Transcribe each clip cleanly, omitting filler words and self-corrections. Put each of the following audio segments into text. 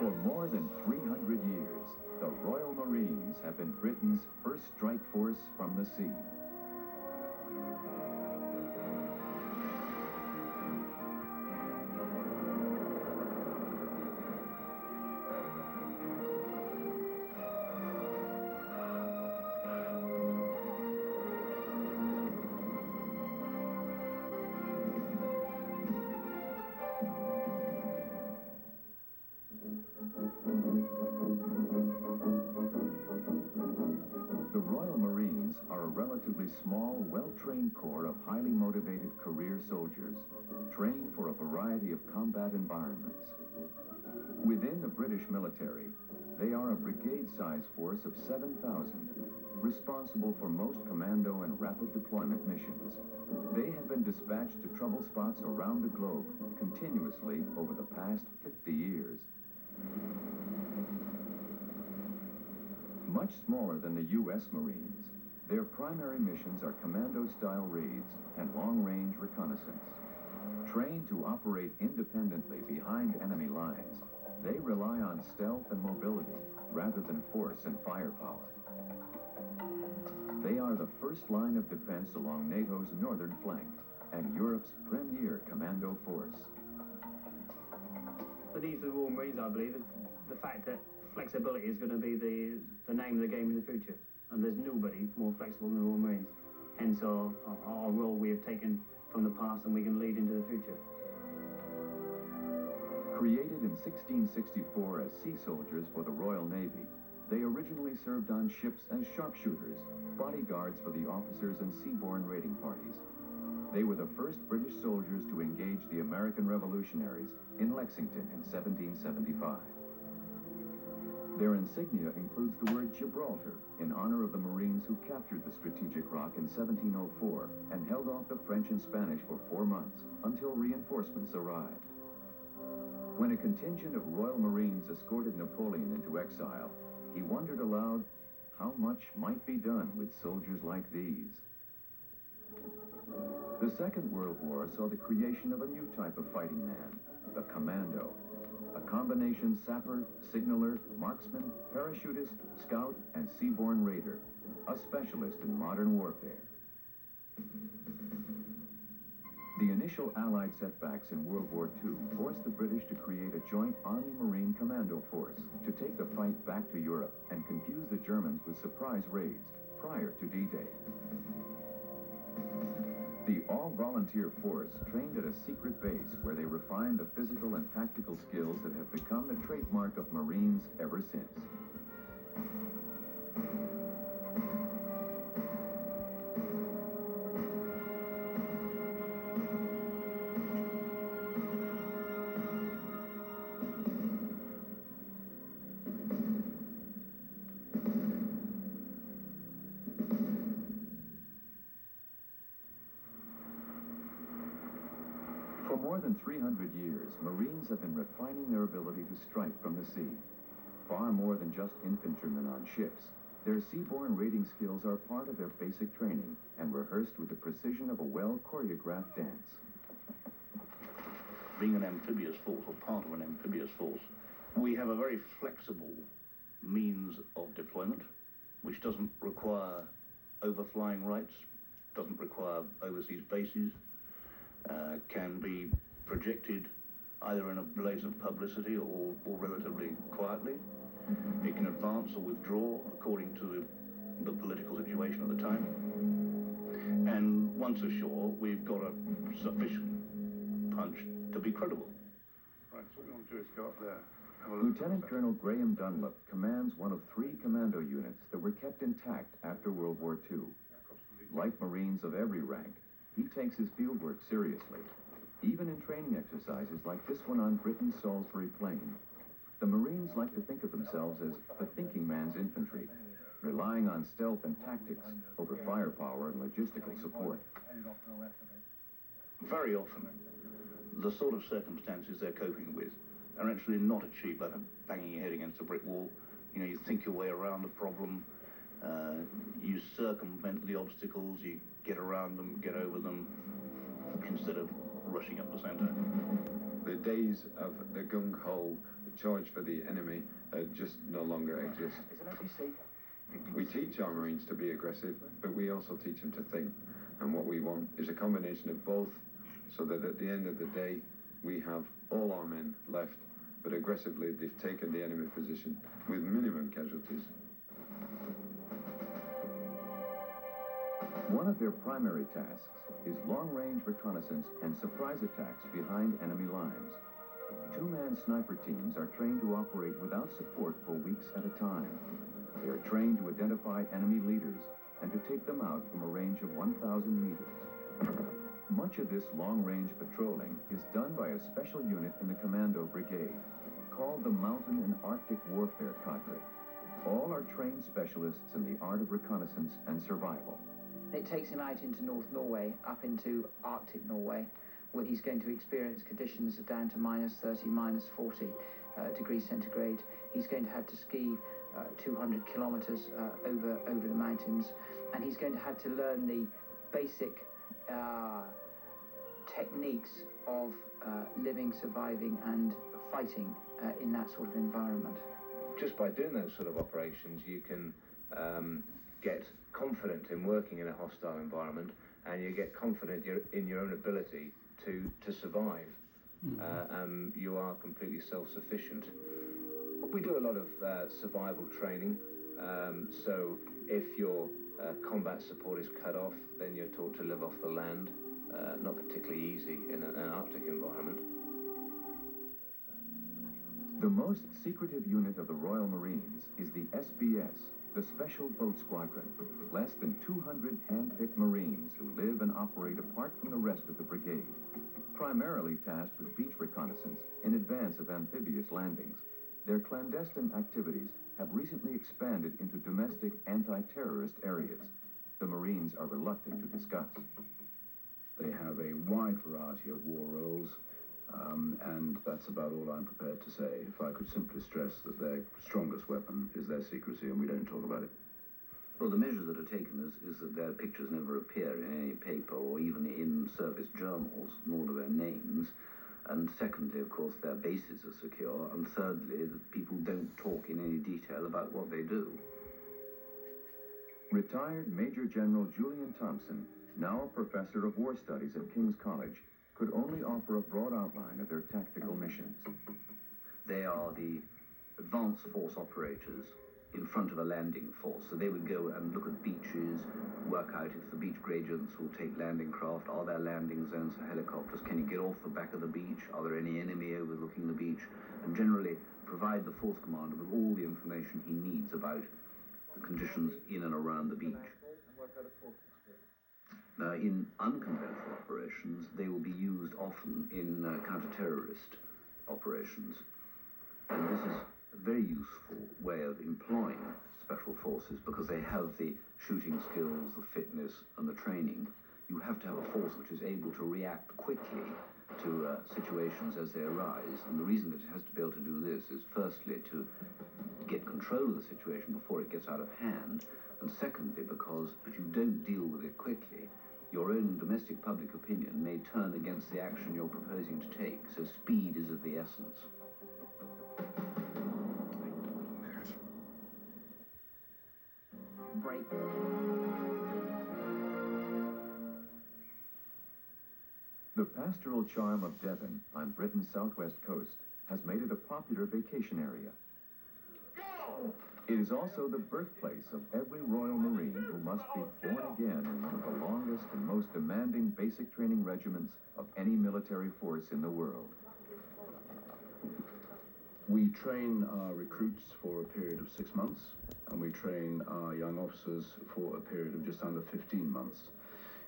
For more than 300 years, the Royal Marines have been Britain's first strike force from the sea. Are a relatively small, well-trained corps of highly motivated career soldiers, trained for a variety of combat environments. Within the British military, they are a brigade-size force of 7,000, responsible for most commando and rapid deployment missions. They have been dispatched to trouble spots around the globe continuously over the past 50 years. Much smaller than the U.S. Marines, their primary missions are commando-style raids and long-range reconnaissance. Trained to operate independently behind enemy lines, they rely on stealth and mobility rather than force and firepower. They are the first line of defense along NATO's northern flank and Europe's premier commando force. The needs of the Royal Marines, I believe, is the fact that flexibility is going to be the name of the game in the future. And there's nobody more flexible than the Royal Marines. Hence our role we have taken from the past and we can lead into the future. Created in 1664 as sea soldiers for the Royal Navy, they originally served on ships as sharpshooters, bodyguards for the officers and seaborne raiding parties. They were the first British soldiers to engage the American revolutionaries in Lexington in 1775. Their insignia includes the word Gibraltar, in honor of the Marines who captured the strategic rock in 1704 and held off the French and Spanish for 4 months until reinforcements arrived. When a contingent of Royal Marines escorted Napoleon into exile, he wondered aloud how much might be done with soldiers like these. The Second World War saw the creation of a new type of fighting man, the commando. A combination sapper, signaler, marksman, parachutist, scout, and seaborne raider, a specialist in modern warfare. The initial Allied setbacks in World War II forced the British to create a joint Army-Marine commando force to take the fight back to Europe and confuse the Germans with surprise raids prior to D-Day. The all-volunteer force trained at a secret base where they refined the physical and tactical skills that have become the trademark of Marines ever since. For more than 300 years, Marines have been refining their ability to strike from the sea. Far more than just infantrymen on ships, their seaborne raiding skills are part of their basic training and rehearsed with the precision of a well-choreographed dance. Being an amphibious force, or part of an amphibious force, we have a very flexible means of deployment, which doesn't require overflying rights, doesn't require overseas bases, can be projected either in a blaze of publicity or relatively quietly. It can advance or withdraw according to the political situation at the time. And once ashore, we've got a sufficient punch to be credible. Right, so what we want to do is go up there. Lieutenant Colonel Graham Dunlop commands one of 3 commando units that were kept intact after World War II. Like Marines of every rank, he takes his fieldwork seriously, even in training exercises like this one on Britain's Salisbury Plain. The Marines like to think of themselves as the thinking man's infantry, relying on stealth and tactics over firepower and logistical support. Very often, the sort of circumstances they're coping with are actually not achieved by banging your head against a brick wall. You know, you think your way around the problem, you circumvent the obstacles, you get around them, get over them, instead of rushing up the center. The days of the gung-ho charge for the enemy just no longer exist. We teach our Marines to be aggressive, but we also teach them to think. And what we want is a combination of both, so that at the end of the day, we have all our men left, but aggressively they've taken the enemy position with minimum casualties. One of their primary tasks is long-range reconnaissance and surprise attacks behind enemy lines. Two-man sniper teams are trained to operate without support for weeks at a time. They are trained to identify enemy leaders and to take them out from a range of 1,000 meters. Much of this long-range patrolling is done by a special unit in the Commando Brigade, called the Mountain and Arctic Warfare Cadre. All are trained specialists in the art of reconnaissance and survival. It takes him out into North Norway, up into Arctic Norway, where he's going to experience conditions down to minus 30, minus 40 degrees centigrade. He's going to have to ski 200 kilometers over the mountains, and he's going to have to learn the basic techniques of living, surviving, and fighting in that sort of environment. Just by doing those sort of operations, you can get confident in working in a hostile environment, and you get confident in your own ability to survive. You are completely self-sufficient. We do a lot of survival training, so if your combat support is cut off, then you're taught to live off the land. Not particularly easy in an Arctic environment. The most secretive unit of the Royal Marines is the SBS, the Special Boat Squadron. Less than 200 hand-picked Marines who live and operate apart from the rest of the brigade, primarily tasked with beach reconnaissance in advance of amphibious landings. Their clandestine activities have recently expanded into domestic anti-terrorist areas. The Marines are reluctant to discuss. They have a wide variety of war roles, and that's about all I'm prepared to say. If I could simply stress that their strongest weapon is their secrecy, and we don't talk about it. Well, the measures that are taken is that their pictures never appear in any paper or even in service journals, nor do their names. And secondly, of course, their bases are secure. And thirdly, that people don't talk in any detail about what they do. Retired Major General Julian Thompson, now a professor of war studies at King's College, could only offer a broad outline of their tactical missions. They are the advanced force operators in front of a landing force. So they would go and look at beaches, work out if the beach gradients will take landing craft, are there landing zones for helicopters, can you get off the back of the beach, are there any enemy overlooking the beach, and generally provide the force commander with all the information he needs about the conditions in and around the beach. Now, in unconventional operations, they will be used often in counter-terrorist operations. And this is a very useful way of employing special forces because they have the shooting skills, the fitness, and the training. You have to have a force which is able to react quickly to situations as they arise. And the reason that it has to be able to do this is firstly to get control of the situation before it gets out of hand, and secondly because if you don't deal with it quickly, your own domestic public opinion may turn against the action you're proposing to take. So speed is of the essence. Break. The pastoral charm of Devon on Britain's southwest coast has made it a popular vacation area. Go! It is also the birthplace of every Royal Marine who must be born again in one of the longest and most demanding basic training regiments of any military force in the world. We train our recruits for a period of 6 months, and we train our young officers for a period of just under 15 months.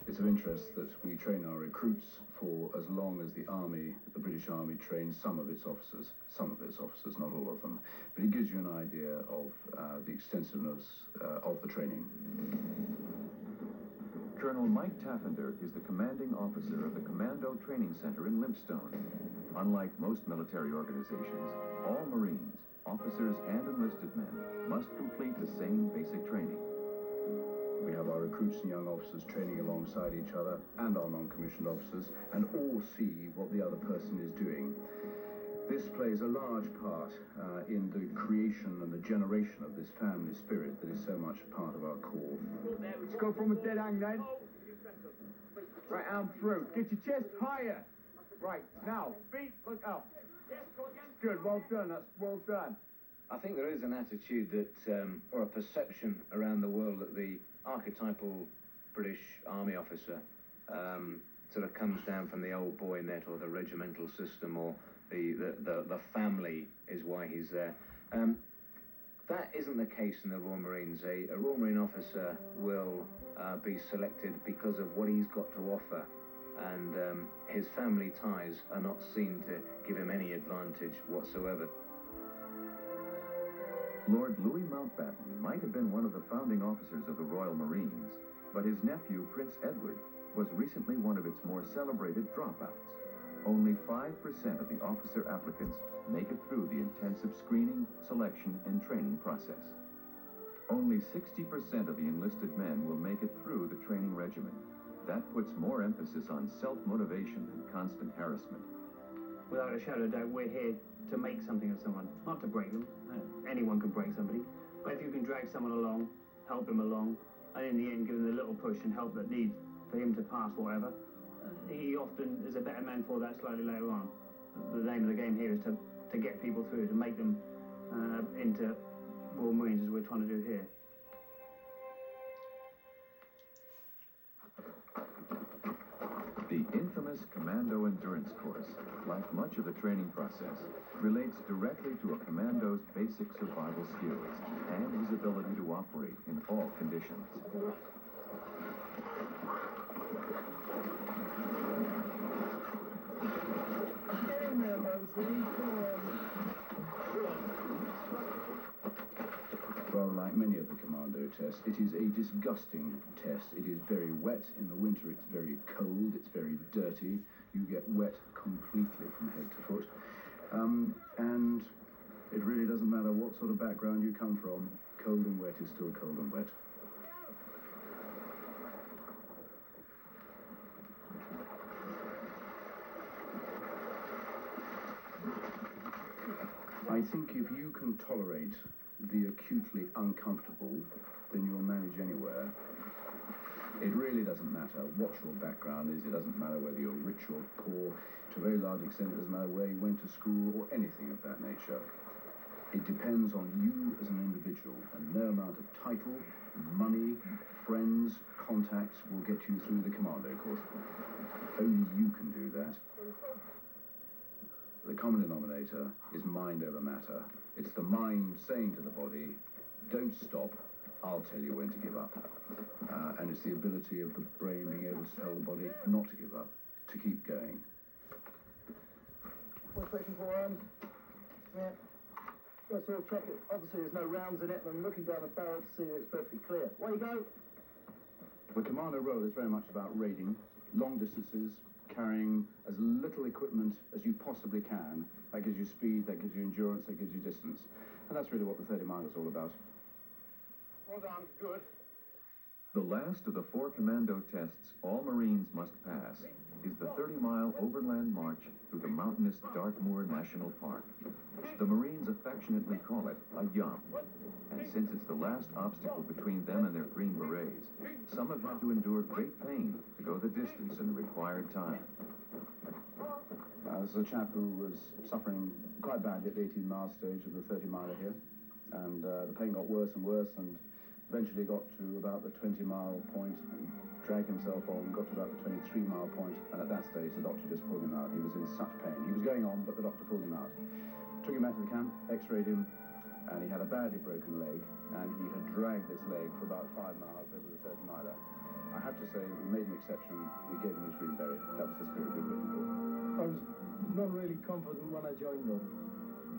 It's of interest that we train our recruits for as long as the Army, the British Army, trains some of its officers, not all of them. But it gives you an idea of the extensiveness of the training. Colonel Mike Taffender is the commanding officer of the Commando Training Center in Lympstone. Unlike most military organizations, all Marines, officers and enlisted men, must complete the same basic training. We have our recruits and young officers training alongside each other and our non-commissioned officers, and all see what the other person is doing. This plays a large part in the creation and the generation of this family spirit that is so much part of our core. Let's go from a dead hang then. Right arm through. Get your chest higher. Right, now, feet, look up. Good, well done, that's well done. I think there is an attitude that, or a perception around the world that the archetypal British Army officer sort of comes down from the old boy net or the regimental system, or the family is why he's there. That isn't the case in the Royal Marines. A Royal Marine officer will be selected because of what he's got to offer, and his family ties are not seen to give him any advantage whatsoever. Lord Louis Mountbatten might have been one of the founding officers of the Royal Marines, but his nephew, Prince Edward, was recently one of its more celebrated dropouts. Only 5% of the officer applicants make it through the intensive screening, selection, and training process. Only 60% of the enlisted men will make it through the training regimen. That puts more emphasis on self-motivation and constant harassment. Without a shadow of doubt, we're here to make something of someone, not to break them. Anyone can break somebody, but if you can drag someone along, help him along, and in the end give him the little push and help that needs for him to pass whatever, he often is a better man for that slightly later on. The name of the game here is to get people through, to make them into Royal Marines, as we're trying to do here. The infamous Commando Endurance Course, like much of the training process, relates directly to a commando's basic survival skills and his ability to operate in all conditions. Well, like many of the commando tests, it is a disgusting test. It is very wet. In the winter, it's very cold. It's very dirty. You get wet completely from head to foot. And it really doesn't matter what sort of background you come from. Cold and wet is still cold and wet. I think if you can tolerate the acutely uncomfortable, then you'll manage anywhere. It really doesn't matter what your background is. It doesn't matter whether you're rich or poor. To a very large extent, it doesn't matter where you went to school or anything of that nature. It depends on you as an individual, and no amount of title, money, friends, contacts will get you through the commando course. Only you can do that. The common denominator is mind over matter. It's the mind saying to the body, don't stop, I'll tell you when to give up. And it's the ability of the brain being able to tell the body not to give up, to keep going. One section forearms. Yeah. First of all, check it. Obviously there's no rounds in it, and I'm looking down the barrel to see that it's perfectly clear. Away you go. The commando role is very much about raiding, long distances, carrying as little equipment as you possibly can. That gives you speed, that gives you endurance, that gives you distance. And that's really what the 30 mile is all about. Well done, good. The last of the 4 commando tests all Marines must pass is the 30-mile overland march through the mountainous Dartmoor National Park. The Marines affectionately call it a yum, and since it's the last obstacle between them and their Green Berets, some have had to endure great pain to go the distance in the required time. This is a chap who was suffering quite badly at the 18-mile stage of the 30-miler here, and the pain got worse and worse, and eventually got to about the 20-mile point, and dragged himself on, got to about the 23-mile point, and at that stage the doctor just pulled him out. He was in such pain. He was going on, but the doctor pulled him out. Took him back to the camp, x-rayed him, and he had a badly broken leg, and he had dragged this leg for about 5 miles over the 30-miler. I have to say that we made an exception. We gave him his green beret. That was the spirit we were looking for. I was not really confident when I joined them.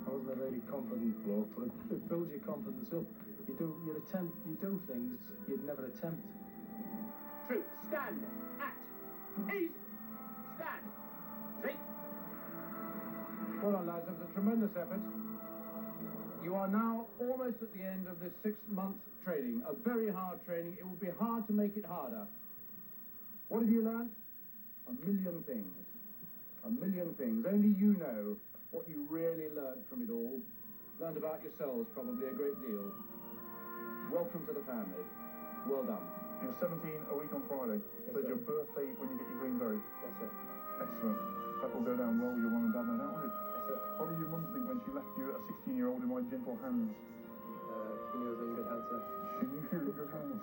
I wasn't a really confident bloke, but it builds your confidence up. You do things you'd never attempt. Troops, stand, at, ease, stand, see. Well done, lads, it was a tremendous effort. You are now almost at the end of this 6-month training, a very hard training. It will be hard to make it harder. What have you learnt? A million things. A million things. Only you know what you really learned from it all. Learned about yourselves, probably, a great deal. Welcome to the family. Well done. You're 17 a week on Friday. Yes, so it's sir. your birthday when you get your green beri. Yes, sir. Excellent. That will go down well with your mum and dad, no doubt, won't it? Yes, sir. What did your mum think when she left you a 16-year-old in my gentle hands? She knew I was in good hands, sir. She knew you were in good hands.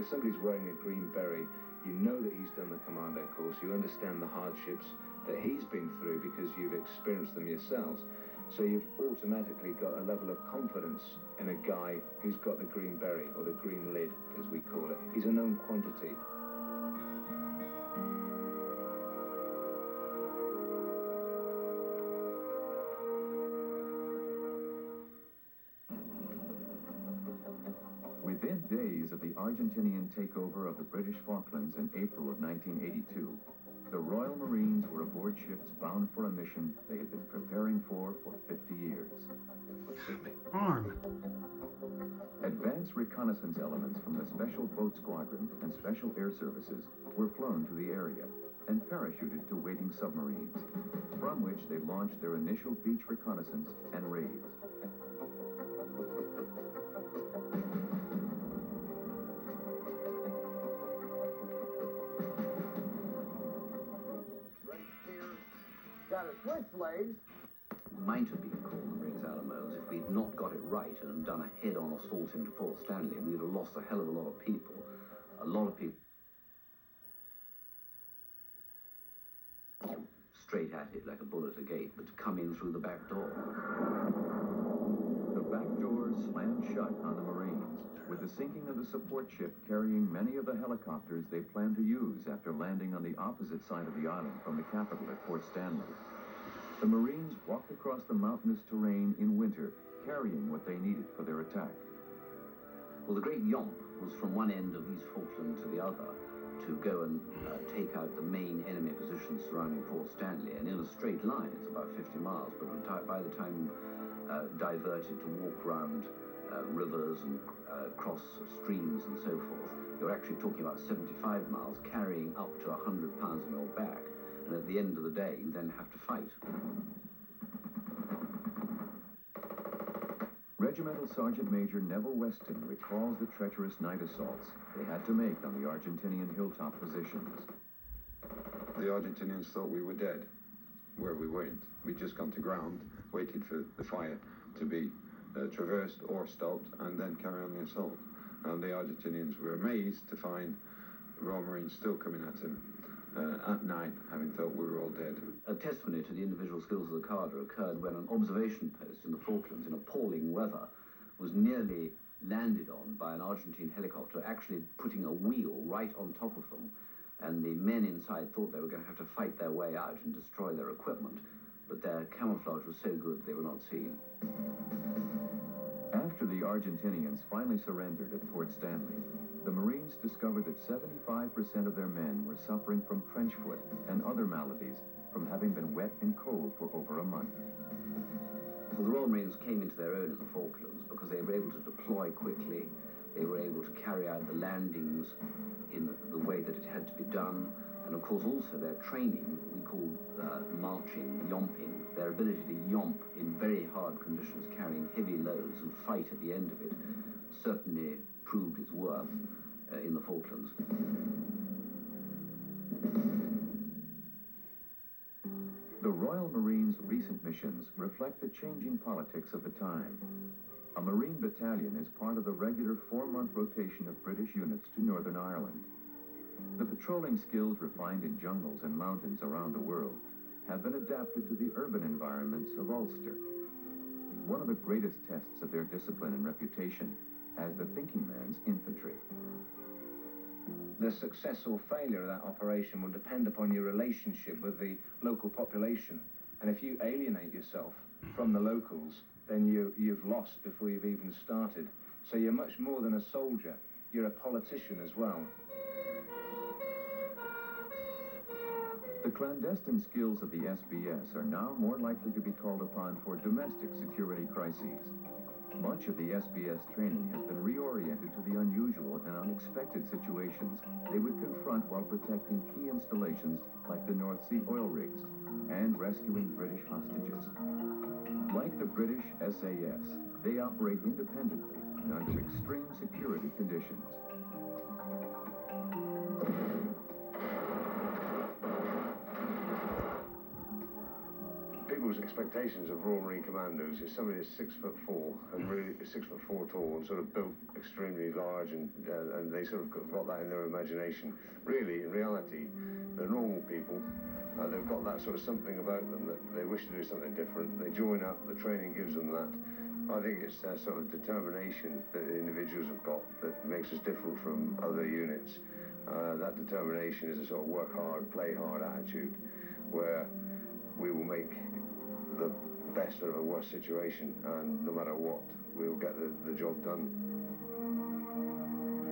If somebody's wearing a green beret, you know that he's done the commando course, you understand the hardships that he's been through because you've experienced them yourselves. So you've automatically got a level of confidence in a guy who's got the green beret, or the green lid, as we call it. He's a known quantity. Within days of the Argentinian takeover of the British Falklands in April of 1982, the Royal Marines were aboard ships bound for a mission they had been preparing for 50 years. Arm. Advanced reconnaissance elements from the Special Boat Squadron and Special Air Services were flown to the area and parachuted to waiting submarines, from which they launched their initial beach reconnaissance and raids. Got a switch, legs. Might have been called the Marines Alamos if we'd not got it right and done a head-on assault into Port Stanley. We'd have lost a hell of a lot of people. A lot of people straight at it like a bull at a gate, but to come in through the back door. The back door slammed shut on the Marines, with the sinking of the support ship carrying many of the helicopters they planned to use after landing on the opposite side of the island from the capital at Port Stanley. The Marines walked across the mountainous terrain in winter, carrying what they needed for their attack. Well, the Great Yomp was from one end of East Falkland to the other to go and take out the main enemy positions surrounding Port Stanley, and in a straight line, it's about 50 miles, but by the time diverted to walk around rivers and cross streams and so forth, you're actually talking about 75 miles, carrying up to 100 pounds on your back. And at the end of the day, you then have to fight. Regimental Sergeant Major Neville Weston recalls the treacherous night assaults they had to make on the Argentinian hilltop positions. The Argentinians thought we were dead, where we weren't. We'd just gone to ground, waited for the fire to be traversed or stopped, and then carry on the assault. And the Argentinians were amazed to find the Royal Marines still coming at them at night, having thought we were all dead. A testimony to the individual skills of the cadre occurred when an observation post in the Falklands in appalling weather was nearly landed on by an Argentine helicopter, actually putting a wheel right on top of them. And the men inside thought they were going to have to fight their way out and destroy their equipment, but their camouflage was so good they were not seen. After the Argentinians finally surrendered at Port Stanley, the Marines discovered that 75% of their men were suffering from trench foot and other maladies from having been wet and cold for over a month. Well, the Royal Marines came into their own in the Falklands because they were able to deploy quickly, they were able to carry out the landings in the way that it had to be done, and of course also their training, we call marching, yomping, their ability to yomp in very hard conditions, carrying heavy loads and fight at the end of it, certainly proved its worth in the Falklands. The Royal Marines' recent missions reflect the changing politics of the time. A Marine battalion is part of the regular 4-month rotation of British units to Northern Ireland. The patrolling skills refined in jungles and mountains around the world have been adapted to the urban environments of Ulster. One of the greatest tests of their discipline and reputation as the thinking man's infantry. The success or failure of that operation will depend upon your relationship with the local population. And if you alienate yourself from the locals, then you've lost before you've even started. So you're much more than a soldier, you're a politician as well. The clandestine skills of the SBS are now more likely to be called upon for domestic security crises. Much of the SBS training has been reoriented to the unusual and unexpected situations they would confront while protecting key installations like the North Sea oil rigs and rescuing British hostages. Like the British SAS, they operate independently and under extreme security conditions. People's expectations of Royal Marine Commandos is somebody that's 6'4" and really 6'4" tall and sort of built extremely large, and they sort of got that in their imagination. Really, in reality, they're normal people. They've got that sort of something about them that they wish to do something different. They join up, the training gives them that. I think it's a sort of determination that the individuals have got that makes us different from other units. That determination is a sort of work hard, play hard attitude, where we will make the best of a worse situation, and no matter what, we'll get the job done.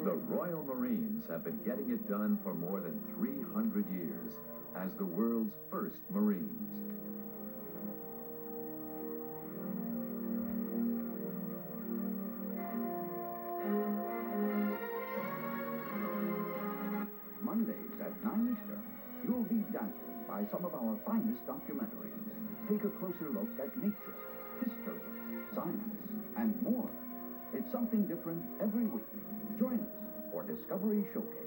The Royal Marines have been getting it done for more than 300 years as the world's first Marines. Mondays at 9 Eastern, you'll be dazzled by some of our finest documentaries. Take a closer look at nature, history, science, and more. It's something different every week. Join us for Discovery Showcase.